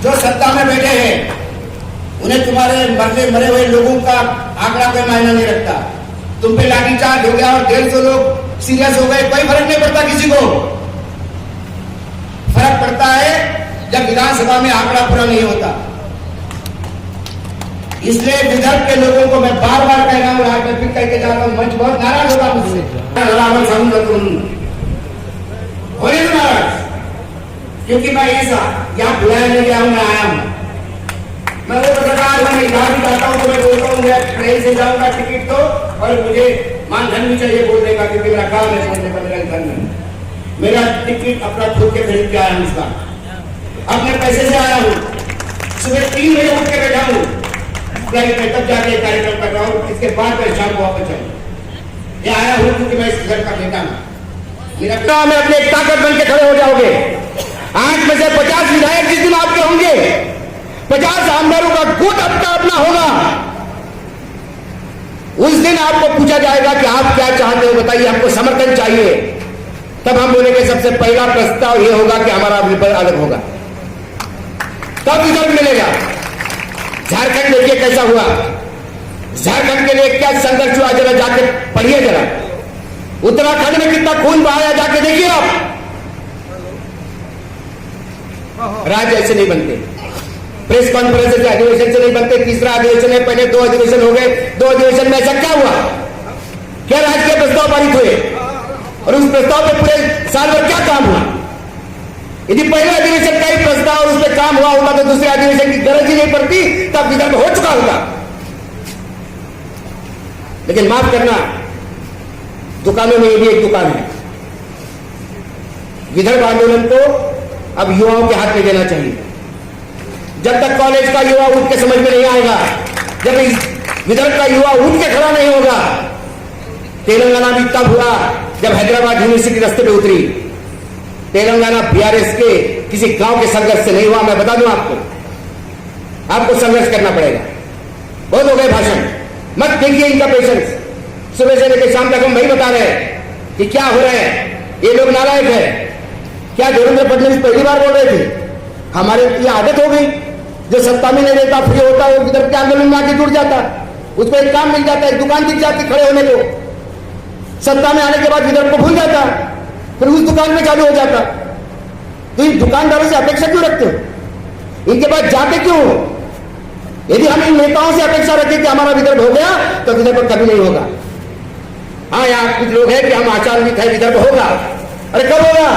जो सत्ता में बैठे हैं उन्हें तुम्हारे मरे हुए लोगों का आंकड़ा कोई मायना नहीं रखता। तुम पे लाठीचार्ज हो गया और 150 लोग सीरियस हो गए, कोई फर्क नहीं पड़ता किसी को। फर्क पड़ता है जब विधानसभा में आंकड़ा पूरा नहीं होता। इसलिए विदर्भ के लोगों को मैं बार बार कह रहा हूं, आज मैं फिर कह के जा रहा हूं, मंच बहुत नाराज होगा मुझसे। नाराज क्योंकि मैं ऐसा यहाँ बुलाया नहीं गया हूं, मैं आया हूं। मैं वो पत्रकार हूं, मैं जहां भी जाता हूं तो मैं बोलता हूं मैं ट्रेन से जाऊंगा टिकट तो, और मुझे मानधन भी चाहिए बोलने का, क्योंकि मेरा काम है बोलने का। मेरा घर में मेरा टिकट अपना खुद के खरीद के आया हूं, इसका अपने पैसे से आया हूं। सुबह 3 बजे उठ के बैठा हूं फ्लाइट में, तब जाके कार्यक्रम कर रहा हूं। इसके बाद मैं शाम को वापस जाऊंगा। ये आया हूं क्योंकि मैं इस घर का बेटा हूं। मेरा काम है, अपने एक ताकत बन के खड़े हो जाओगे। 8 में से 50 विधायक जिस दिन आपके होंगे, 50 आमदारों का गुट आपका अपना होगा। उस दिन आपको पूछा जाएगा कि आप क्या चाहते हो, बताइए, आपको समर्थन चाहिए। तब हम बोलेंगे सबसे पहला प्रस्ताव यह होगा कि हमारा विपद अलग होगा, तब रिजल्ट मिलेगा। झारखंड देखिए कैसा हुआ, झारखंड के लिए क्या संघर्ष हुआ, जरा जाके पढ़िए जरा। उत्तराखंड में कितना खून बहाया, जाके देखिए आप। राज्य ऐसे नहीं बनते, प्रेस कॉन्फ्रेंस से अधिवेशन से नहीं बनते। तीसरा अधिवेशन है, पहले 2 अधिवेशन हो गए। 2 अधिवेशन में ऐसा क्या हुआ, क्या राजकीय प्रस्ताव पारित हुए, और उस प्रस्ताव पे पूरे साल भर क्या काम हुआ? यदि पहले अधिवेशन का ही प्रस्ताव और उस पर काम हुआ होता तो दूसरे अधिवेशन की गरज ही नहीं पड़ती, तब विदर्भ हो चुका होगा। लेकिन माफ करना, दुकानों में ये भी एक दुकान है। विदर्भ आंदोलन को अब युवाओं के हाथ में देना चाहिए। जब तक कॉलेज का युवा उठ के समझ में नहीं आएगा, जब इस विदर्भ का युवा उठ के खड़ा नहीं होगा। तेलंगाना भी तब हुआ जब हैदराबाद यूनिवर्सिटी रास्ते पे उतरी। तेलंगाना बीआरएस के किसी गांव के संघर्ष से नहीं हुआ। मैं बता दूं आपको संघर्ष करना पड़ेगा। बहुत हो गए भाषण, मत देखिए इनका पेशेंस। सुबह से लेकर शाम तक हम वही बता रहे हैं कि क्या हो रहा है, ये लोग नालायक है। क्या देवेंद्र फडणवीस पहली बार बोल रहे थे? हमारे ये आदत हो गई, जो सत्ता में नहीं रहता, फ्री होता है, वो विदर्भ के आंदोलन में आके जुड़ जाता, उसको एक काम मिल जाता है, दुकान दिख जाती खड़े होने को। सत्ता में आने के बाद विदर्भ को भूल जाता, फिर उस दुकान में चालू हो जाता। तो इन दुकानदारों से अपेक्षा क्यों रखते हो, इनके पास जाते क्यों हो? यदि हम इन नेताओं से अपेक्षा रखें कि हमारा विदर्भ हो गया, तो विदर्भ कभी नहीं होगा। हाँ, यहाँ कुछ लोग हैं कि हम आशान्वित है विदर्भ होगा। अरे कब होगा?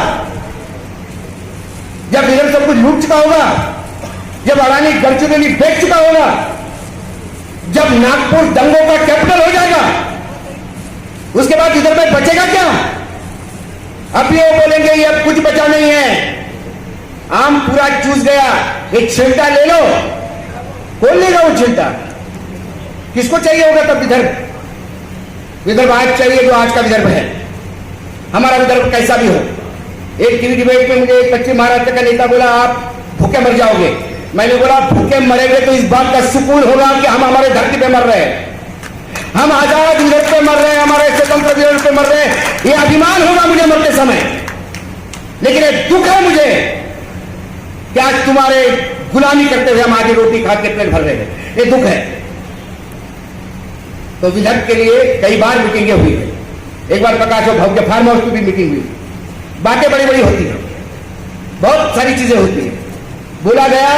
जब विदर्भ सब कुछ लूट चुका होगा, जब अडानी गढ़चिरौली बेच चुका होगा, जब नागपुर दंगों का कैपिटल हो जाएगा, उसके बाद विदर्भ में बचेगा क्या? अब ये बोलेंगे ये अब कुछ बचा नहीं है, आम पूरा चूस गया, एक छिलटा ले लो। कौन लेगा वो छिलटा? किसको चाहिए होगा तब विदर्भ? विदर्भ आज चाहिए जो आज का विदर्भ है। हमारा विदर्भ कैसा भी हो। एक टीवी डिबेट में मुझे एक पश्चिम महाराष्ट्र का नेता बोला आप भूखे मर जाओगे। मैंने बोला भूखे मरेंगे तो इस बात का सुकून होगा कि हम हमारे धरती पे मर रहे हैं, हम आजाद विदर्भ पे मर रहे हैं, हमारे स्वतंत्र विदर्भ पे मर रहे हैं। ये अभिमान होगा मुझे मरते समय। लेकिन एक दुख है मुझे कि आज तुम्हारे गुलामी करते हुए हम आधी रोटी खा के पेट भर रहे हैं, ये दुख है। तो विदर्भ के लिए कई बार मीटिंगें हुई है। एक बार प्रकाश भाव के फार्म हाउस की भी मीटिंग हुई। बातें बड़ी बड़ी होती है, बहुत सारी चीजें होती है। बोला गया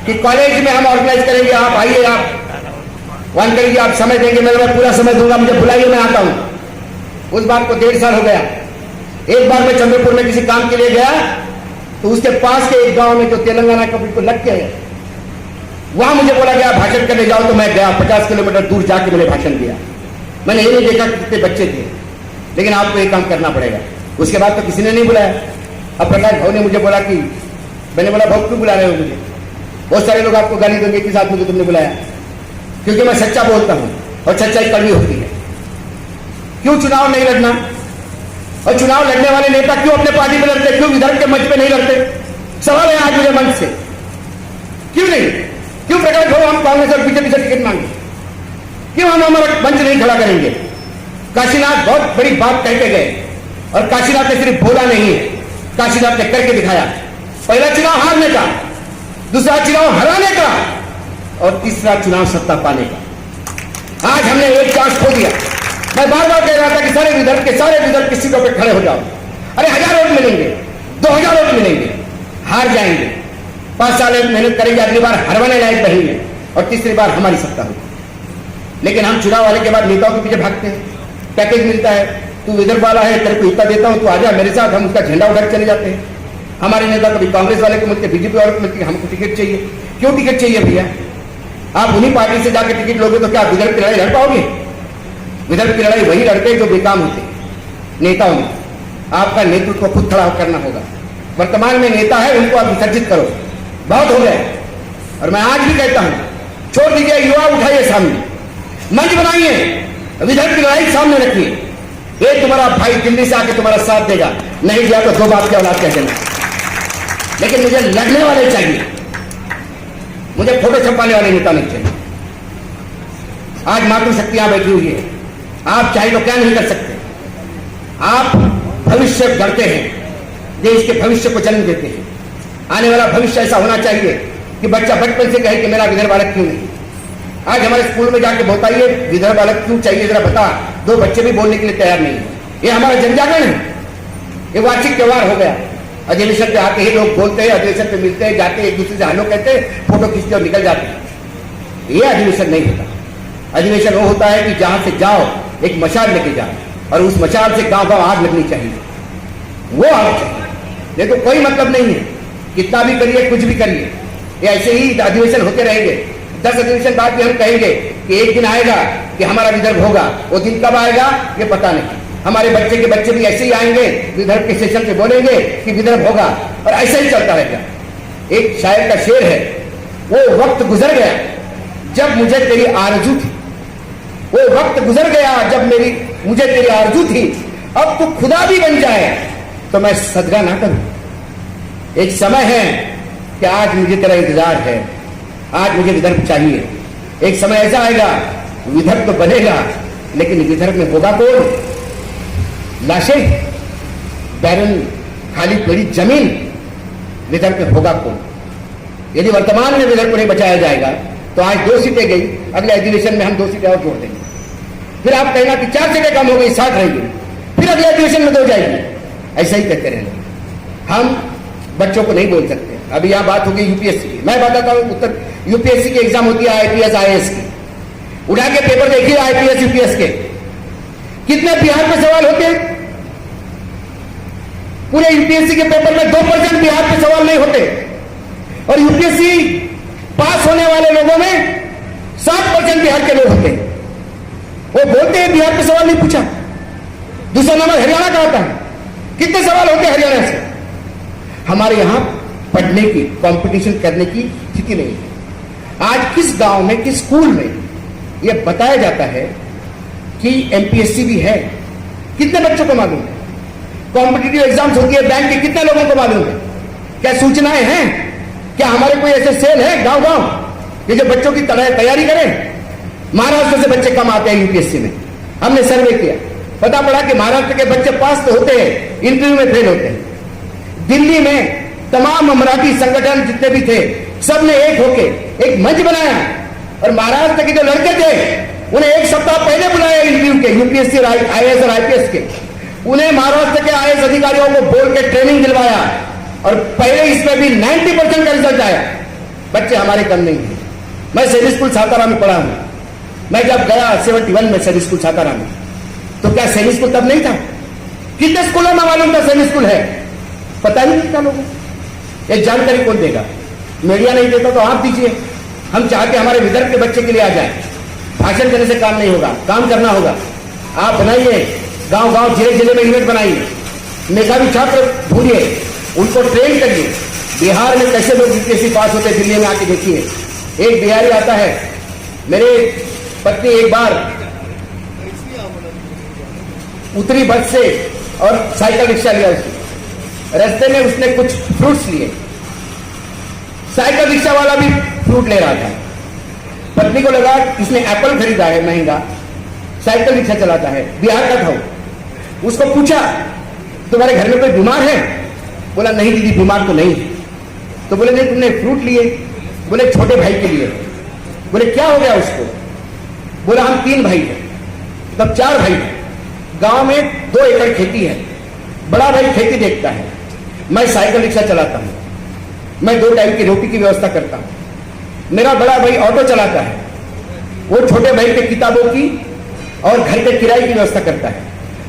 कि कॉलेज में हम ऑर्गेनाइज करेंगे, आप आइए, आप वन करेंगे, आप समय देंगे। मैं पूरा समय दूंगा, मुझे बुलाइए, मैं आता हूं। उस बात को 1.5 साल हो गया। एक बार मैं चंद्रपुर में किसी काम के लिए गया तो उसके पास के एक गांव में जो तेलंगाना का बिल्कुल लग के है, वहां मुझे बोला गया भाषण करने जाओ। तो मैं गया, 50 किलोमीटर दूर जाके मैंने भाषण दिया। मैंने ये नहीं देखा कितने बच्चे थे, लेकिन आपको ये काम करना पड़ेगा। उसके बाद तो किसी ने नहीं बुलाया। अब प्रकाश भाव ने मुझे बोला कि, मैंने बोला भाव क्यों बुला रहे हो मुझे? बहुत सारे लोग आपको गाली देंगे, किस आदमी को तुमने बुलाया? क्योंकि मैं सच्चा बोलता हूं और सच्चाई कड़वी होती है। क्यों चुनाव नहीं लड़ना? और चुनाव लड़ने वाले नेता क्यों अपने पार्टी में लड़ते, क्यों विदर्भ के मंच पे नहीं लड़ते? सवाल है आज मुझे मंच से, क्यों नहीं? क्यों प्रकाश भाव हम कांग्रेस और बीजेपी से टिकट मांगे? क्यों हम हमारा मंच नहीं खड़ा करेंगे? काशीनाथ बहुत बड़ी बात कह के गए, और काशीनाथ ने सिर्फ बोला नहीं है, काशीनाथ ने करके दिखाया। पहला चुनाव हारने का, दूसरा चुनाव हराने का, और तीसरा चुनाव सत्ता पाने का। आज हमने एक चांस खो दिया। मैं बार बार कह रहा था कि सारे विदर्भ की सीटों पर खड़े हो जाओ। अरे 1000 वोट मिलेंगे, 2000 वोट मिलेंगे, हार जाएंगे। 5 साल मेहनत करेंगे, अगली बार हरवाने लायक बनेंगे और तीसरी बार हमारी सत्ता होगी। लेकिन हम चुनाव वाले के बाद नेताओं के पीछे भागते हैं, पैकेज मिलता है, तू विदर्भ वाला है, तेरे को इतना देता हूं, तू आ जा मेरे साथ, हम उसका झंडा उठा चले जाते हैं। हमारे नेता कभी कांग्रेस वाले को मिलते, बीजेपी वाले को मिलते, हमको टिकट चाहिए। क्यों टिकट चाहिए भैया? आप उन्हीं पार्टी से जाकर टिकट लोगे तो क्या विदर्भ की लड़ाई लड़ पाओगे? विदर्भ की लड़ाई वही लड़ते हैं जो बेकाम होते हैं। नेताओं ने आपका नेतृत्व खुद खड़ा करना होगा। वर्तमान में नेता है, उनको आप विसर्जित करो, बहुत हो गए। और मैं आज भी कहता हूं, छोड़ दीजिए, युवा उठाइए सामने, मंच बनाइए, विदर्भ की लड़ाई सामने रखिए। ये तुम्हारा भाई दिल्ली से आके तुम्हारा साथ देगा, नहीं दिया तो 2 बाप की औलाद कह देना। लेकिन मुझे लड़ने वाले चाहिए, मुझे फोटो छपवाने वाले नेता नहीं चाहिए। आज मातृशक्तियां बैठी हुई है, आप चाहे तो क्या नहीं कर सकते। आप भविष्य गढ़ते हैं, देश के भविष्य को जन्म देते हैं। आने वाला भविष्य ऐसा होना चाहिए कि बच्चा बचपन से कहे कि मेरा विदर्भ बालक क्यों नहीं। आज हमारे स्कूल में जाके बताइए विदर्भ बालक क्यों चाहिए, जरा बता। 2 बच्चे भी बोलने के लिए तैयार नहीं है। ये हमारा जनजागरण है, ये वार्षिक त्योहार हो गया। अधिवेशन पे आके ही लोग बोलते हैं, अधिवेशन पे मिलते हैं, जाके एक दूसरे से हेलो कहते हैं, फोटो खींचते और निकल जाते हैं। ये अधिवेशन नहीं होता। अधिवेशन वो होता है कि जहां से जाओ एक मशाल लेके जाओ और उस मशाल से गांव गांव आग लगनी चाहिए, वो आग चाहिए। नहीं तो कोई मतलब नहीं है, कितना भी करिए, कुछ भी करिए, ये ऐसे ही अधिवेशन होते रहेंगे। 10 अधिवेशन बाद भी हम कहेंगे कि एक दिन आएगा कि हमारा विदर्भ होगा। वो दिन कब आएगा ये पता नहीं। हमारे बच्चे के बच्चे भी ऐसे ही आएंगे, विदर्भ के सेशन पे बोलेंगे कि विदर्भ होगा, और ऐसा ही चलता रहेगा। एक शायर का शेर है, वो वक्त गुजर गया जब मुझे तेरी आरजू थी, वो वक्त गुजर गया जब मुझे तेरी आरजू थी, अब तू खुदा भी बन जाए तो मैं सदका ना करूं। एक समय है कि आज मुझे तेरा इंतजार है, आज मुझे विदर्भ चाहिए। एक समय ऐसा आएगा विदर्भ तो बनेगा, लेकिन विदर्भ में होगा कौन? लाशें, बैरन, खाली पड़ी जमीन, विदर्भ में होगा कौन? यदि वर्तमान में विदर्भ को नहीं बचाया जाएगा तो आज 2 सीटें गई, अगले अधिवेशन में हम 2 सीटें और जोड़ देंगे। फिर आप कहना कि 4 सीटें कम हो गई, 60 रहेंगी, फिर अगले अधिवेशन में 2 जाएगी। ऐसा ही कहते रहना। हम बच्चों को नहीं बोल सकते। अभी यहां बात होगी यूपीएससी की, मैं बताता हूं, उत्तर यूपीएससी की एग्जाम होती है, आईपीएस आईएएस की। उठा के पेपर देखिए आईपीएस यूपीएस के, कितने बिहार पे सवाल होते हैं? पूरे यूपीएससी के पेपर में 2% बिहार पे सवाल नहीं होते, और यूपीएससी पास होने वाले लोगों में 60% बिहार के लोग होते हैं। वो बोलते हैं बिहार पे सवाल नहीं पूछा। दूसरा नंबर हरियाणा का आता है, कितने सवाल होते हैं हरियाणा से? हमारे यहां पढ़ने की, कंपटीशन करने की स्थिति नहीं है। आज किस गांव में, किस स्कूल में यह बताया जाता है कि एमपीएससी भी है? कितने बच्चों को मालूम है? कॉम्पिटिटिव एग्जाम्स होती है बैंक के, कितने लोगों को मालूम है? क्या सूचनाएं हैं? क्या हमारे कोई ऐसे सेल है गांव गांव ये जो बच्चों की तैयारी करें? महाराष्ट्र से बच्चे कम आते हैं यूपीएससी में, हमने सर्वे किया, पता पड़ा कि महाराष्ट्र के बच्चे पास तो होते हैं, इंटरव्यू में फेल होते हैं। दिल्ली में तमाम मराठी संगठन जितने भी थे, सबने एक होके एक मंच बनाया, और महाराष्ट्र के जो लड़के थे उन्हें 1 सप्ताह पहले बुलाया इंटरव्यू के, यूपीएससी आईएएस और आईपीएस के। उन्हें महाराष्ट्र के आईएएस अधिकारियों को बोल के ट्रेनिंग दिलवाया, और पहले इसमें भी 90% का रिजल्ट आया। बच्चे हमारे कम नहीं है। मैं सैनिक स्कूल सातारा में पढ़ा हूं। मैं जब गया 71 में सैनिक स्कूल सातारा में, तो क्या सैनिक स्कूल तब नहीं था? कितने स्कूलों में मालूम था सैनिक स्कूल है? पता ही नहीं था लोगों को। ये जानकारी कौन देगा? मीडिया नहीं देता तो आप दीजिए। हम चाहते हमारे विदर्भ के बच्चे के लिए आ जाए। भाषण देने से काम नहीं होगा, काम करना होगा। आप बनाइए, गांव गांव जिले जिले में इवेंट बनाइए, मेधावी छात्र ढूंढिए, उनको ट्रेन करिए। बिहार में कैसे लोग यूपीएससी पास होते, दिल्ली में आके देखिए। एक बिहारी आता है, मेरे पत्नी एक बार उतरी बस से और साइकिल रिक्शा लिया उसने। रास्ते में उसने कुछ फ्रूट्स लिए, साइकिल रिक्शा वाला भी फ्रूट ले रहा था। पत्नी को लगा इसने एप्पल खरीदा है महंगा, साइकिल रिक्शा चलाता है, बिहार का था वो। उसको पूछा तुम्हारे घर में कोई बीमार है? बोला नहीं दीदी बीमार तो नहीं है। तो बोले नहीं तुमने फ्रूट लिए, बोले छोटे भाई के लिए। बोले क्या हो गया उसको? बोला हम 3 भाई हैं, तब 4 भाई हैं, गांव में 2 एकड़ खेती है, बड़ा भाई खेती देखता है, मैं साइकिल रिक्शा चलाता हूं, मैं 2 टाइम की रोटी की व्यवस्था करता हूं, मेरा बड़ा भाई ऑटो चलाता है, वो छोटे भाई के किताबों की और घर के किराए की व्यवस्था करता है,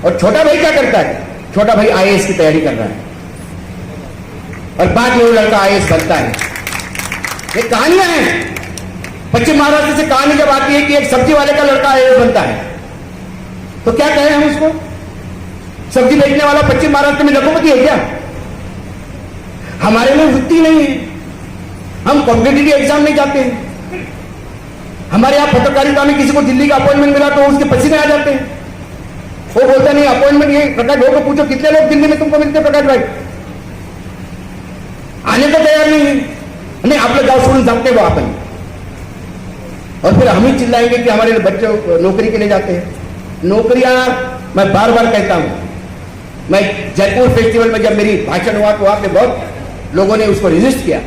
और छोटा भाई क्या करता है? छोटा भाई आईएएस की तैयारी कर रहा है और बाद में वो लड़का आईएएस बनता है। ये कहानियां हैं। पश्चिम महाराष्ट्र से कहानी जब आती है कि एक सब्जी वाले का लड़का आईएएस बनता है, तो क्या कहें हम उसको? सब्जी बेचने वाला पश्चिम महाराष्ट्र में लखोपति है क्या? हमारे में वृत्ति नहीं है, हम कॉम्पिटिटिव एग्जाम नहीं जाते हैं। हमारे यहां पत्रकारिता में किसी को दिल्ली का अपॉइंटमेंट मिला तो उसके पसीने आ जाते हैं। वो बोलता नहीं अपॉइंटमेंट ये प्रकाश भाई को पूछो कितने लोग दिल्ली में तुमको मिलते प्रकाश भाई? आने को तैयार नहीं है। नहीं आप लोग जाओ सोडून जाते वो अपन, और फिर हम ही चिल्लाएंगे कि हमारे बच्चे नौकरी के लिए जाते हैं। नौकरियां मैं बार बार कहता हूं, मैं जयपुर फेस्टिवल में जब मेरी भाषण हुआ तो वहां पे बहुत लोगों ने उसको रेजिस्ट किया।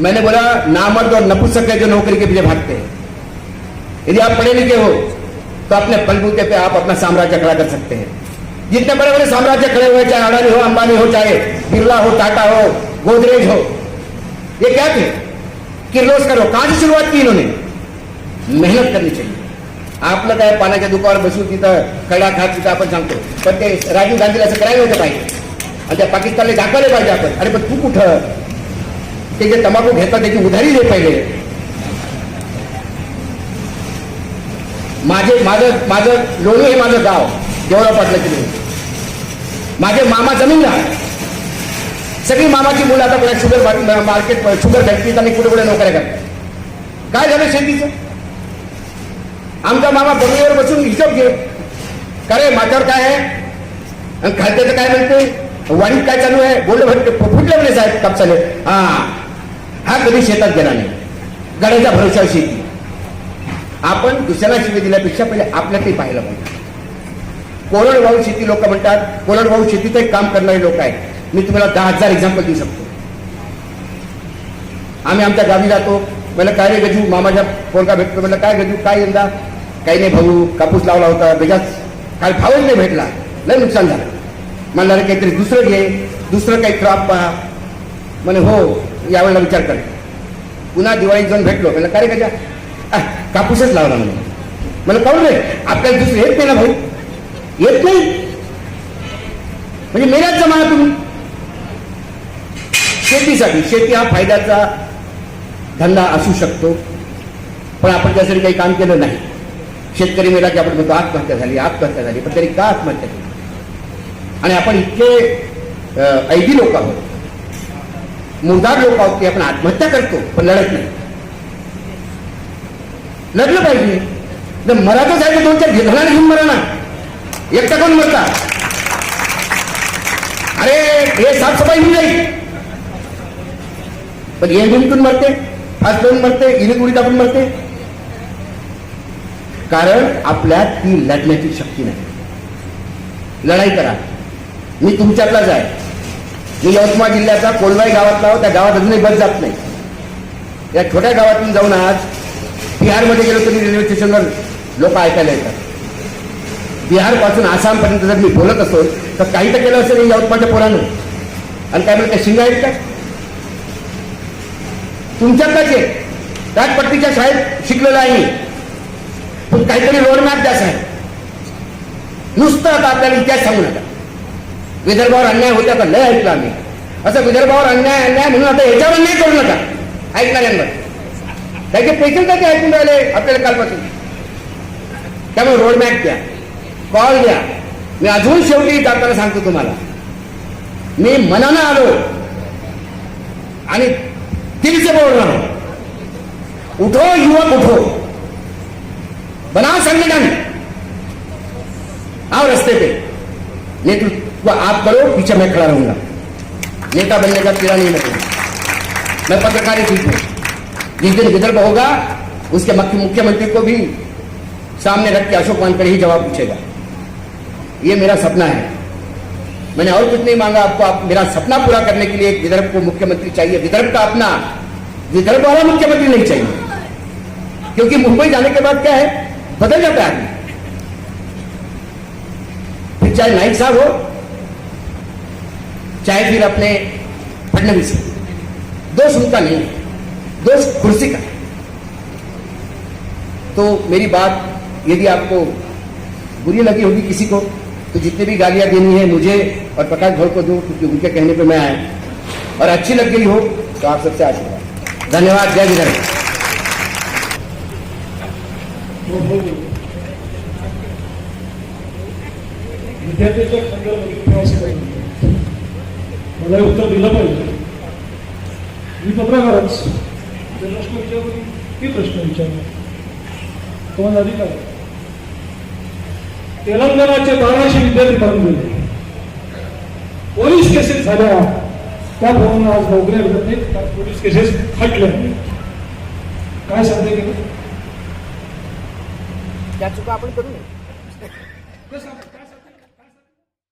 मैंने बोला नामर्द और नपुंसक है जो नौकरी के पीछे भागते हैं। यदि आप पढ़े लिखे हो तो अपने बलबूते पे आप अपना साम्राज्य खड़ा कर सकते हैं। जितने बड़े बड़े साम्राज्य खड़े हुए, चाहे अडानी हो, अंबानी हो, चाहे बिरला हो, टाटा हो, गोदरेज हो, ये क्या थे? किर्लोस्कर हो, कहां से शुरुआत की इन्होंने? मेहनत करनी चाहिए. आपलं काय पाण्याच्या दुकानावर बसून तिथं कडा खात तिथं आपण सांगतो, पण ते राजीव गांधीला असं करायला होतं पाहिजे आणि त्या पाकिस्तानला दाखवले पाहिजे आपण. अरे पण तू कुठं, ते जे तंबाखू घेतात त्याची उधारी दे पहिले. माझं लोणी हे माझं गाव, देवराव पाटलाची लोणी. माझे मामा जमीनदार, सगळी मामाची मुलं आता पुन्हा शुगर मार्केट, शुगर फॅक्टरीत आणि कुठे कुठे नोकऱ्या करतात. काय झालं शेतीचं? आमचा मामा बंगल्यावर बसून हिशोब घे, का रे माझ्यावर काय आहे आणि खाद्याचं काय म्हणते, वाढीत काय चालू आहे, बोलले फुटले म्हणे साहेब कापसाले. हा कधी शेतात गेला नाही, गड्याच्या भरोशावर शेती. आपण दुसऱ्याला शिवी दिल्यापेक्षा पहिले आपल्याकडे पाहिलं पाहिजे. कोरडवाहू शेती लोक म्हणतात, कोरडवाहू शेतीचं एक काम करणारे लोक आहेत. मी तुम्हाला 10,000 एक्झाम्पल देऊ शकतो. आम्ही आमच्या गावी जातो, मला काय रे गजू, मामाच्या पोरगा भेटतो, म्हणलं काय गजू काय यंदा? काही नाही भाऊ, कापूस लावला होता, बेजाच काय भावच नाही भेटला, लय नुकसान झालं. म्हणलं रे काहीतरी दुसरं घे, दुसरं काही क्रॉप पहा. म्हणे हो यावेळेला विचार कर. पुन्हा दिवाळीत जाऊन भेटलो, म्हणलं काय रे गजा, कापूसच लावला म्हणे. मला काढून रे आपल्याला दुसरं येत नाही ना भाऊ, येत नाही म्हणजे मेल्याच जमाना तुम्ही. शेतीसाठी, शेती हा फायद्याचा धंदा असू शकतो, पण आपण त्यासाठी काही काम केलं नाही. शेतकरी मेला की आपण म्हणतो आत्महत्या झाली, आत्महत्या झाली, पण तरी का आत्महत्या केली? आणि आपण इतके ऐदी लोक आहोत, मुरदार लोक आहोत की आपण आत्महत्या करतो पण लढत नाही. लढलं पाहिजे. जर मराठा साहेब 2-4 घेधणाने घेऊन मरा ना, एकटा कोण मरता? अरे हे साफसफाई होऊन जाईल, पण हे गुंतून मरते, फास्ट लावून मरते, इने गुढीत आपण मरते. कारण आपल्यात ती लढण्याची शक्ती नाही. लढाई करा. मी तुमच्यातलाच आहे. मी यवतमाळ जिल्ह्याचा कोलवाई गावातला आहोत. त्या गावात अजूनही बस जात नाही. या छोट्या गावातून जाऊन आज बिहारमध्ये गेलो तरी रेल्वे स्टेशनवर लोक ऐकायला येतात. बिहार पासून आसाम पर्यंत जर मी बोलत असतो तर काही तर केलं असेल यवतमाळच्या पोरानं. आणि काय म्हणतात शिंगा आहेत का? तुमच्यातलाच आहे. राजपट्टीच्या शाळेत शिकलेला आहे मी, पण काहीतरी रोडमॅप द्या साहेब. नुसतं आता आपल्याला इतिहास सांगू नका. विदर्भावर अन्याय होत्या का? लय ऐकलं आम्ही. असं विदर्भावर अन्याय अन्याय म्हणून आता याच्यावर अन्याय करू नका ऐकणाऱ्यांवर. त्याचे पेशंट काय ऐकून राहिले आपल्याला कालपासून. त्यामुळे रोडमॅप द्या, कॉल द्या. मी अजून शेवटी जाताना सांगतो तुम्हाला, मी मनानं आलो आणि दिल से बोल रहा हूं. उठो युवक उठो, बनाओ संगठन, आओ रस्ते पे. नेतृत्व आप करो, पीछे मैं खड़ा रहूंगा. नेता बनने का कीड़ा नहीं लगेगा. मैं पत्रकारी ठीक हूं. जिस दिन विदर्भ होगा उसके मुख्यमंत्री को भी सामने रख के अशोक वानखेड़े ही जवाब पूछेगा. ये मेरा सपना है. मैंने और कुछ नहीं मांगा आपको, आप मेरा सपना पूरा करने के लिए एक विदर्भ को मुख्यमंत्री चाहिए, विदर्भ का अपना, विदर्भ वाला मुख्यमंत्री नहीं चाहिए। क्योंकि मुंबई जाने के बाद क्या है, बदल जाता है आदमी। फिर चाहे नाइक साहब हो, चाहे फिर अपने फडणवीस, दोष उनका नहीं है, दोष कुर्सी का। तो मेरी बात यदि आपको बुरी लगी होगी किसी को, तो जितनी भी गालियां देनी है मुझे और प्रकाश भौर को दो, क्योंकि उनके कहने पे मैं आया, और अच्छी लग गई हो तो आप सबसे आशीर्वाद। धन्यवाद। जय विदर्भ। विद्यार्थ्यांच्या संदर्भात प्रवास करून मला उत्तर दिलं पाहिजे। मी पत्रकारच, जर प्रश्न विचारला की प्रश्न विचारला तुम्हाला अधिकार आहे। तेलंगणाचे 1200 विद्यार्थी पळून गेले, पोलीस केसेस झाल्या, त्या प्रमाणे आज नोकऱ्या भेटत नाहीत, पोलीस केसेस हटल्या। काय सांगते की त्या चुका आपण करू नये।